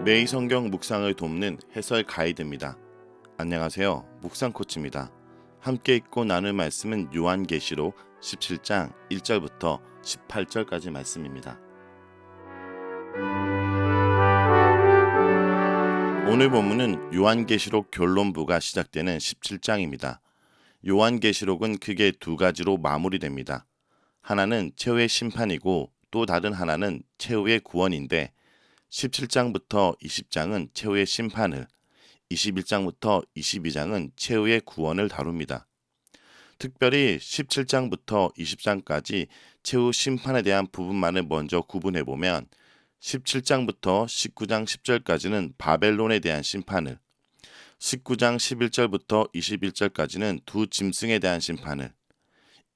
매일 성경 묵상을 돕는 해설 가이드입니다. 안녕하세요. 묵상 코치입니다. 함께 읽고 나눌 말씀은 요한계시록 17장 1절부터 18절까지 말씀입니다. 오늘 본문은 요한계시록 결론부가 시작되는 17장입니다. 요한계시록은 크게 두 가지로 마무리됩니다. 하나는 최후의 심판이고 또 다른 하나는 최후의 구원인데 17장부터 20장은 최후의 심판을, 21장부터 22장은 최후의 구원을 다룹니다. 특별히 17장부터 20장까지 최후 심판에 대한 부분만을 먼저 구분해보면 17장부터 19장 10절까지는 바벨론에 대한 심판을, 19장 11절부터 21절까지는 두 짐승에 대한 심판을,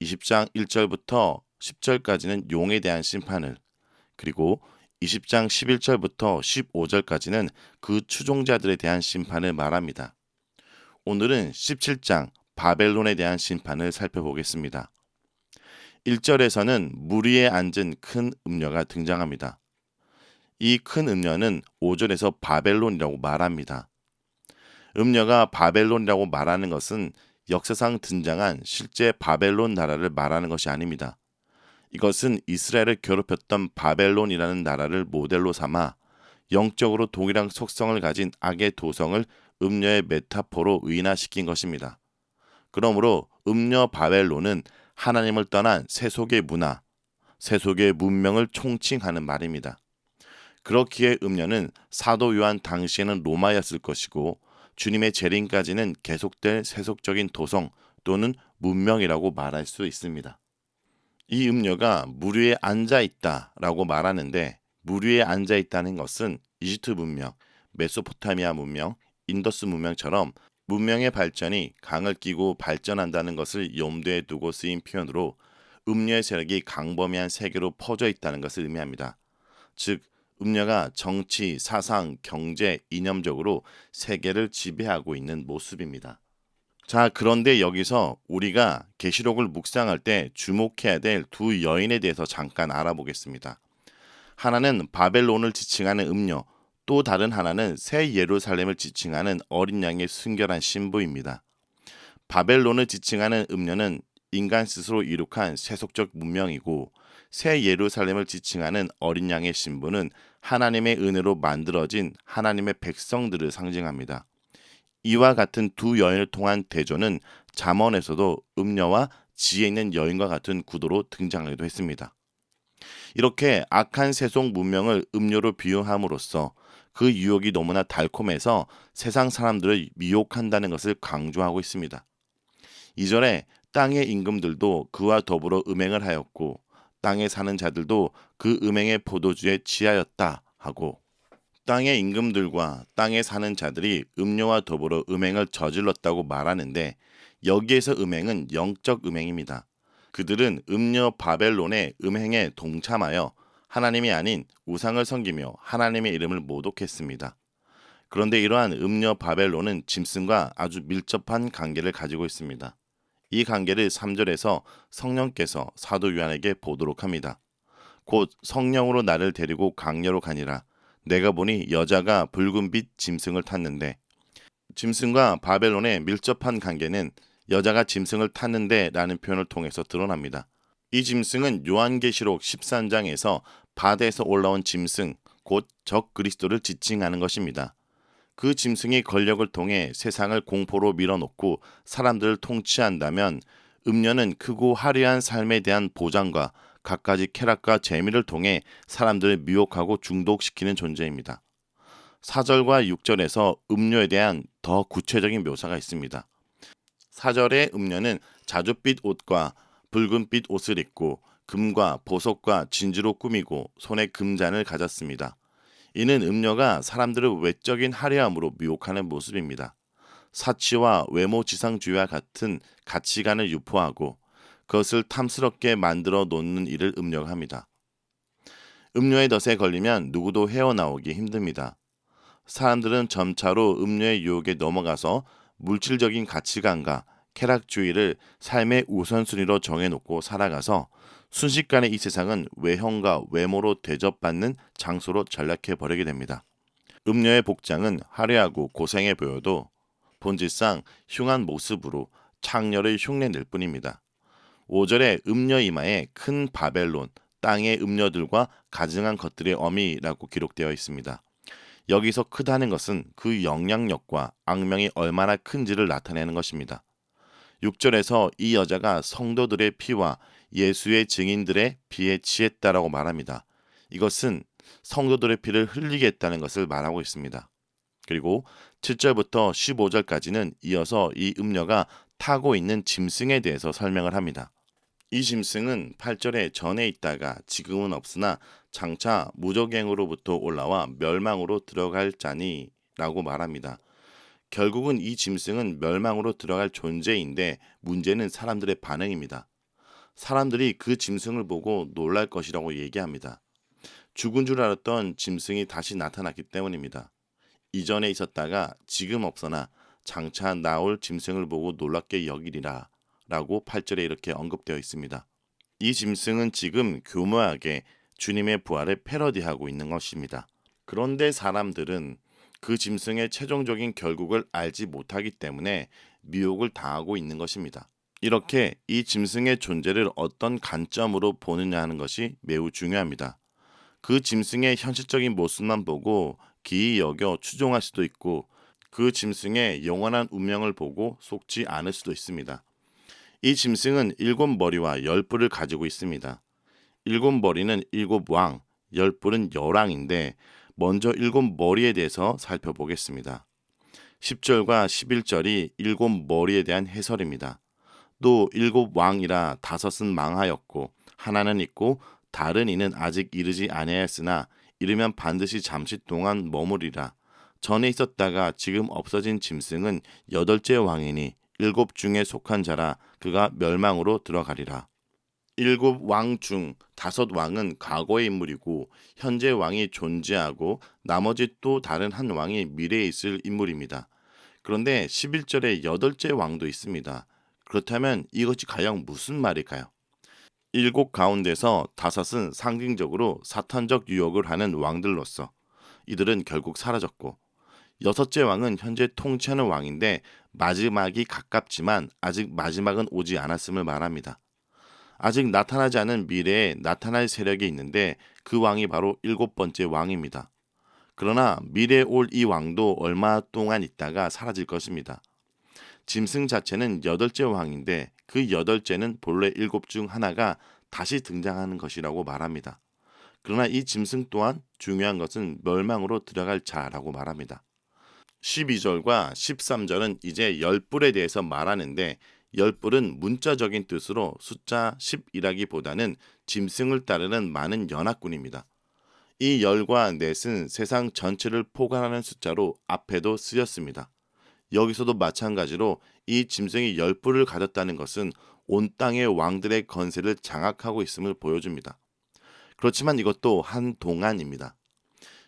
20장 1절부터 10절까지는 용에 대한 심판을, 그리고 20장 11절부터 15절까지는 그 추종자들에 대한 심판을 말합니다. 오늘은 17장 바벨론에 대한 심판을 살펴보겠습니다. 1절에서는 물 위에 앉은 큰 음녀가 등장합니다. 이 큰 음녀는 5절에서 바벨론이라고 말합니다. 음녀가 바벨론이라고 말하는 것은 역사상 등장한 실제 바벨론 나라를 말하는 것이 아닙니다. 이것은 이스라엘을 괴롭혔던 바벨론이라는 나라를 모델로 삼아 영적으로 동일한 속성을 가진 악의 도성을 음녀의 메타포로 의인화시킨 것입니다. 그러므로 음녀 바벨론은 하나님을 떠난 세속의 문화, 세속의 문명을 총칭하는 말입니다. 그렇기에 음녀는 사도 요한 당시에는 로마였을 것이고 주님의 재림까지는 계속될 세속적인 도성 또는 문명이라고 말할 수 있습니다. 이 음녀가 물 위에 앉아있다라고 말하는데 물 위에 앉아있다는 것은 이집트 문명, 메소포타미아 문명, 인더스 문명처럼 문명의 발전이 강을 끼고 발전한다는 것을 염두에 두고 쓰인 표현으로 음녀의 세력이 강범위한 세계로 퍼져 있다는 것을 의미합니다. 즉, 음녀가 정치, 사상, 경제, 이념적으로 세계를 지배하고 있는 모습입니다. 자, 그런데 여기서 우리가 계시록을 묵상할 때 주목해야 될 두 여인에 대해서 잠깐 알아보겠습니다. 하나는 바벨론을 지칭하는 음녀, 또 다른 하나는 새 예루살렘을 지칭하는 어린 양의 순결한 신부입니다. 바벨론을 지칭하는 음녀는 인간 스스로 이룩한 세속적 문명이고 새 예루살렘을 지칭하는 어린 양의 신부는 하나님의 은혜로 만들어진 하나님의 백성들을 상징합니다. 이와 같은 두 여인을 통한 대조는 잠언에서도 음녀와 지혜 있는 여인과 같은 구도로 등장하기도 했습니다. 이렇게 악한 세속 문명을 음료로 비유함으로써 그 유혹이 너무나 달콤해서 세상 사람들을 미혹한다는 것을 강조하고 있습니다. 2절에 땅의 임금들도 그와 더불어 음행을 하였고 땅에 사는 자들도 그 음행의 포도주에 취하였다 하고 땅의 임금들과 땅에 사는 자들이 음료와 더불어 음행을 저질렀다고 말하는데 여기에서 음행은 영적 음행입니다. 그들은 음녀 바벨론의 음행에 동참하여 하나님이 아닌 우상을 섬기며 하나님의 이름을 모독했습니다. 그런데 이러한 음녀 바벨론은 짐승과 아주 밀접한 관계를 가지고 있습니다. 이 관계를 3절에서 성령께서 사도 요한에게 보도록 합니다. 곧 성령으로 나를 데리고 강야로 가니라. 내가 보니 여자가 붉은빛 짐승을 탔는데, 짐승과 바벨론의 밀접한 관계는 여자가 짐승을 탔는데 라는 표현을 통해서 드러납니다. 이 짐승은 요한계시록 13장에서 바다에서 올라온 짐승, 곧 적 그리스도를 지칭하는 것입니다. 그 짐승이 권력을 통해 세상을 공포로 밀어놓고 사람들을 통치한다면 음녀는 크고 화려한 삶에 대한 보장과 갖가지 쾌락과 재미를 통해 사람들을 미혹하고 중독시키는 존재입니다. 4절과 6절에서 음료에 대한 더 구체적인 묘사가 있습니다. 4절의 음료는 자줏빛 옷과 붉은빛 옷을 입고 금과 보석과 진주로 꾸미고 손에 금잔을 가졌습니다. 이는 음료가 사람들을 외적인 화려함으로 미혹하는 모습입니다. 사치와 외모 지상주의와 같은 가치관을 유포하고 그것을 탐스럽게 만들어 놓는 일을 음료가 합니다. 음료의 덫에 걸리면 누구도 헤어나오기 힘듭니다. 사람들은 점차로 음료의 유혹에 넘어가서 물질적인 가치관과 쾌락주의를 삶의 우선순위로 정해놓고 살아가서 순식간에 이 세상은 외형과 외모로 대접받는 장소로 전락해버리게 됩니다. 음녀의 복장은 화려하고 고생해 보여도 본질상 흉한 모습으로 창녀를 흉내낼 뿐입니다. 5절에 음녀 이마에 큰 바벨론, 땅의 음녀들과 가증한 것들의 어미라고 기록되어 있습니다. 여기서 크다는 것은 그 영향력과 악명이 얼마나 큰지를 나타내는 것입니다. 6절에서 이 여자가 성도들의 피와 예수의 증인들의 피에 취했다라고 말합니다. 이것은 성도들의 피를 흘리게 했다는 것을 말하고 있습니다. 그리고 7절부터 15절까지는 이어서 이 음녀가 타고 있는 짐승에 대해서 설명을 합니다. 이 짐승은 8절에 전에 있다가 지금은 없으나 장차 무적행으로부터 올라와 멸망으로 들어갈 자니 라고 말합니다. 결국은 이 짐승은 멸망으로 들어갈 존재인데 문제는 사람들의 반응입니다. 사람들이 그 짐승을 보고 놀랄 것이라고 얘기합니다. 죽은 줄 알았던 짐승이 다시 나타났기 때문입니다. 이전에 있었다가 지금 없으나 장차 나올 짐승을 보고 놀랍게 여기리라 라고 8절에 이렇게 언급되어 있습니다. 이 짐승은 지금 교묘하게 주님의 부활을 패러디하고 있는 것입니다. 그런데 사람들은 그 짐승의 최종적인 결국을 알지 못하기 때문에 미혹을 당하고 있는 것입니다. 이렇게 이 짐승의 존재를 어떤 관점으로 보느냐 하는 것이 매우 중요합니다. 그 짐승의 현실적인 모습만 보고 기이 여겨 추종할 수도 있고 그 짐승의 영원한 운명을 보고 속지 않을 수도 있습니다. 이 짐승은 7머리와 10뿔을 가지고 있습니다. 7머리는 7왕, 10뿔은 10왕인데 먼저 7머리에 대해서 살펴보겠습니다. 10절과 11절이 7머리에 대한 해설입니다. 또 7왕이라 5은 망하였고 하나는 있고 다른 이는 아직 이르지 아니하였으나 이르면 반드시 잠시 동안 머무리라. 전에 있었다가 지금 없어진 짐승은 8째 왕이니 7 중에 속한 자라 그가 멸망으로 들어가리라. 7왕 중 5왕은 과거의 인물이고 현재 왕이 존재하고 나머지 또 다른 한 왕이 미래에 있을 인물입니다. 그런데 11절에 8째 왕도 있습니다. 그렇다면 이것이 과연 무슨 말일까요? 7 가운데서 5은 상징적으로 사탄적 유혹을 하는 왕들로서 이들은 결국 사라졌고 6째 왕은 현재 통치하는 왕인데 마지막이 가깝지만 아직 마지막은 오지 않았음을 말합니다. 아직 나타나지 않은 미래에 나타날 세력이 있는데 그 왕이 바로 7번째 왕입니다. 그러나 미래에 올 이 왕도 얼마 동안 있다가 사라질 것입니다. 짐승 자체는 8째 왕인데 그 8째는 본래 7 중 하나가 다시 등장하는 것이라고 말합니다. 그러나 이 짐승 또한 중요한 것은 멸망으로 들어갈 자라고 말합니다. 12절과 13절은 이제 10뿔에 대해서 말하는데 10뿔은 문자적인 뜻으로 숫자 10이라기보다는 짐승을 따르는 많은 연합군입니다. 이 10과 넷은 세상 전체를 포괄하는 숫자로 앞에도 쓰였습니다. 여기서도 마찬가지로 이 짐승이 10뿔을 가졌다는 것은 온 땅의 왕들의 건세를 장악하고 있음을 보여줍니다. 그렇지만 이것도 한동안입니다.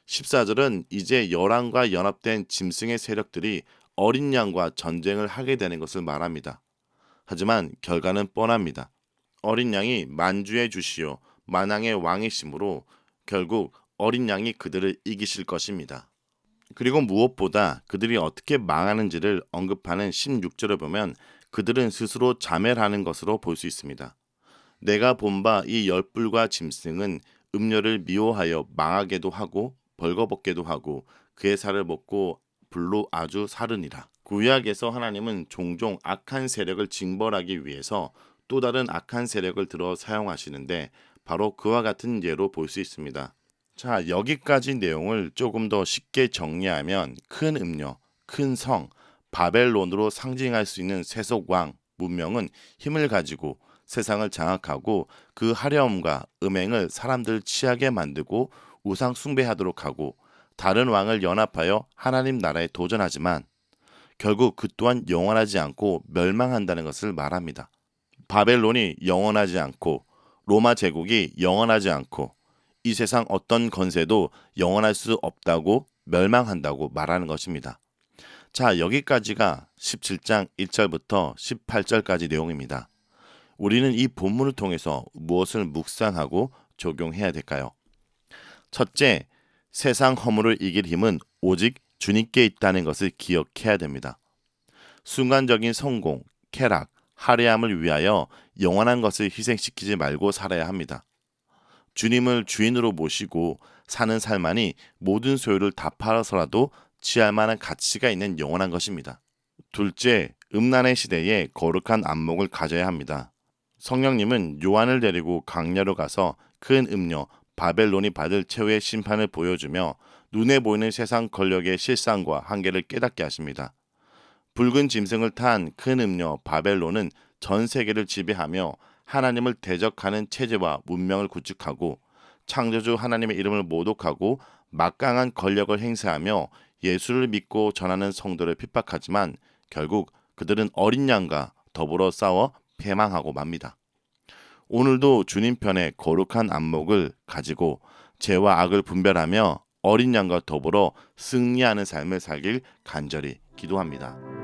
14절은 이제 열왕과 연합된 짐승의 세력들이 어린 양과 전쟁을 하게 되는 것을 말합니다. 하지만 결과는 뻔합니다. 어린 양이 만주의 주시요 만왕의 왕이시므로 결국 어린 양이 그들을 이기실 것입니다. 그리고 무엇보다 그들이 어떻게 망하는지를 언급하는 16절을 보면 그들은 스스로 자멸하는 것으로 볼 수 있습니다. 내가 본 바 이 10뿔과 짐승은 음녀를 미워하여 망하게도 하고 벌거벗게도 하고 그의 살을 먹고 불로 아주 사르니라. 구약에서 하나님은 종종 악한 세력을 징벌하기 위해서 또 다른 악한 세력을 들어 사용하시는데 바로 그와 같은 예로 볼 수 있습니다. 자, 여기까지 내용을 조금 더 쉽게 정리하면 큰 음녀, 큰 성, 바벨론으로 상징할 수 있는 세속 왕 문명은 힘을 가지고 세상을 장악하고 그 화려함과 음행을 사람들 취하게 만들고 우상 숭배하도록 하고 다른 왕을 연합하여 하나님 나라에 도전하지만 결국 그 또한 영원하지 않고 멸망한다는 것을 말합니다. 바벨론이 영원하지 않고 로마 제국이 영원하지 않고 이 세상 어떤 건세도 영원할 수 없다고 멸망한다고 말하는 것입니다. 자, 여기까지가 17장 1절부터 18절까지 내용입니다. 우리는 이 본문을 통해서 무엇을 묵상하고 적용해야 될까요? 첫째, 세상 허물을 이길 힘은 오직 주님께 있다는 것을 기억해야 됩니다. 순간적인 성공, 쾌락, 화려함을 위하여 영원한 것을 희생시키지 말고 살아야 합니다. 주님을 주인으로 모시고 사는 삶만이 모든 소유를 다 팔아서라도 취할 만한 가치가 있는 영원한 것입니다. 둘째, 음란의 시대에 거룩한 안목을 가져야 합니다. 성령님은 요한을 데리고 강야로 가서 큰 음료 바벨론이 받을 최후의 심판을 보여주며 눈에 보이는 세상 권력의 실상과 한계를 깨닫게 하십니다. 붉은 짐승을 탄 큰 음료 바벨론은 전 세계를 지배하며 하나님을 대적하는 체제와 문명을 구축하고 창조주 하나님의 이름을 모독하고 막강한 권력을 행사하며 예수를 믿고 전하는 성도를 핍박하지만 결국 그들은 어린 양과 더불어 싸워 패망하고 맙니다. 오늘도 주님 편에 거룩한 안목을 가지고 죄와 악을 분별하며 어린 양과 더불어 승리하는 삶을 살길 간절히 기도합니다.